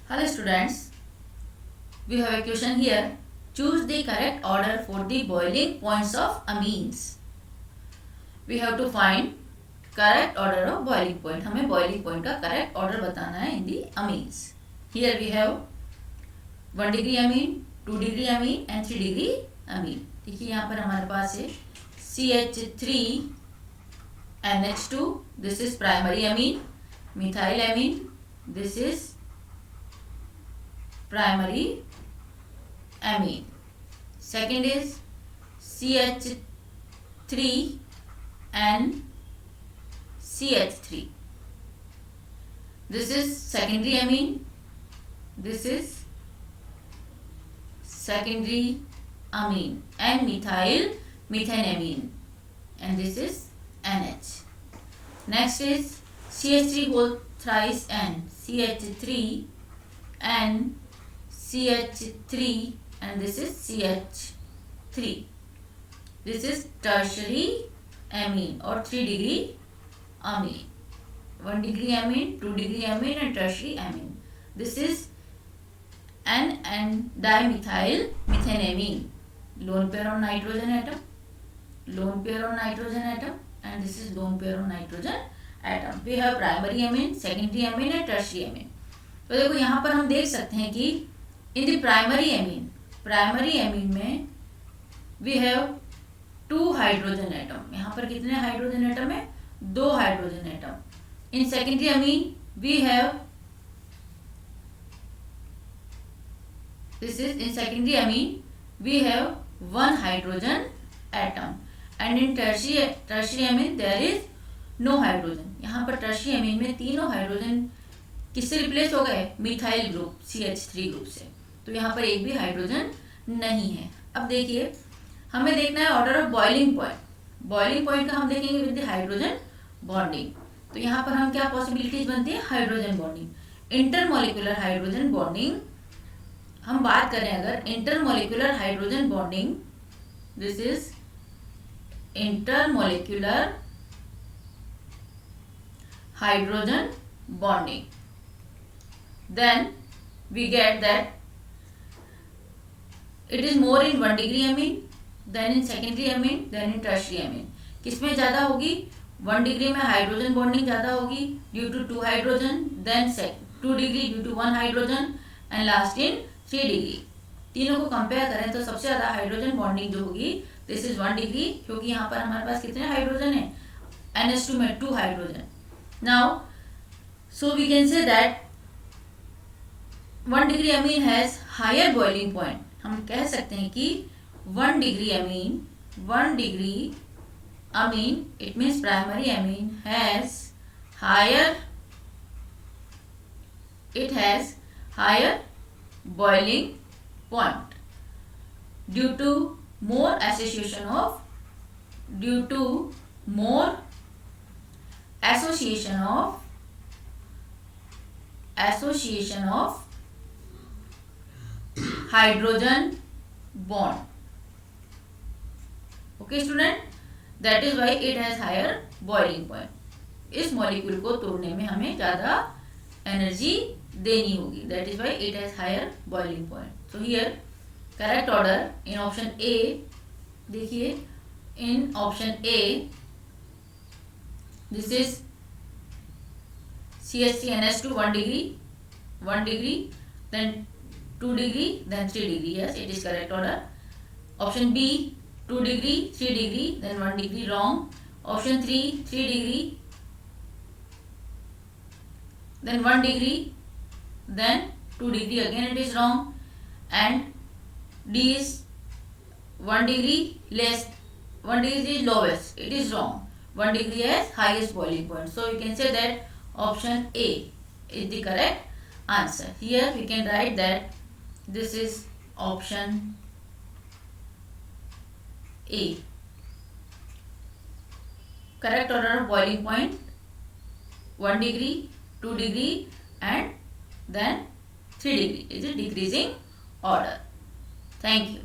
Hello students, we have a question here. Choose the correct order for the boiling points of amines. We have to find correct order of boiling point. हमें boiling point का correct order बताना है in the amines. Here we have 1 degree amine, 2 degree amine and 3 degree amine. देखिए यहाँ पर हमारे पास है CH3 NH2. This is primary amine. Methyl amine. This is primary amine. Second is CH3 and CH3. This is secondary amine. This is secondary amine and methyl methanamine, and this is NH. Next is CH3 whole thrice N, CH3 and CH3, and this is CH3. This is tertiary amine or 3 degree amine. 1 degree amine, 2 degree amine and tertiary amine. This is N and dimethyl methanamine. Lone pair on nitrogen atom, lone pair on nitrogen atom, and this is lone pair on nitrogen atom. We have primary amine, secondary amine and tertiary amine. तो देखो यहाँ पर हम देख सकते हैं कि in the primary amine में वी हैव 2 हाइड्रोजन एटम. यहाँ पर कितने हाइड्रोजन एटम है? 2 hydrogen atom. In secondary amine we have this is in secondary amine we have 1 hydrogen atom, and in tertiary amine there is no hydrogen. यहाँ पर tertiary अमीन में तीनों hydrogen किससे replace हो गए? मिथाइल ग्रुप CH3 ग्रुप से. तो यहाँ पर एक भी हाइड्रोजन नहीं है. अब देखिए हमें देखना है order of boiling point. Boiling point का हम देखेंगे विद द हाइड्रोजन बॉन्डिंग. तो यहाँ पर हम क्या पॉसिबिलिटीज बनती है? Hydrogen bonding, intermolecular hydrogen bonding. हम बात करें अगर intermolecular hydrogen bonding, this is intermolecular hydrogen bonding, then we get that it is more in 1 degree amine, then in secondary amine, then in tertiary amine. किसमें ज़्यादा होगी? 1 degree में hydrogen bonding ज़्यादा होगी due to 2 hydrogen, then 2 degree due to 1 hydrogen, and last in 3 degree. तीनों को compare करें तो सबसे ज़्यादा हाइड्रोजन बॉन्डिंग जो होगी दिस इज 1 degree, क्योंकि यहाँ पर हमारे पास कितने हाइड्रोजन है? NH2 में 2 hydrogen. Now so we can say that 1 degree amine has higher boiling point. हम कह सकते हैं कि 1 degree amine, it means primary amine has higher boiling point due to more association of hydrogen bond. Okay student, that is why it has higher boiling point. इस molecule को तोड़ने में हमें ज़्यादा एनर्जी देनी होगी, that is why it has higher boiling point. So here correct order in option A. देखिए in option A this is CH3NH2 1 degree, then 2 degree, then 3 degree. Yes, it is correct order. Option B 2 degree, 3 degree, then 1 degree. Wrong. Option 3 3 degree, then 1 degree, then 2 degree. Again it is wrong. And D is 1 degree less, 1 degree is lowest. It is wrong. 1 degree has highest boiling point. So you can say that option A is the correct answer. Here we can write that this is option A. Correct order of boiling point 1 degree, 2 degree and then 3 degree is a decreasing order. Thank you.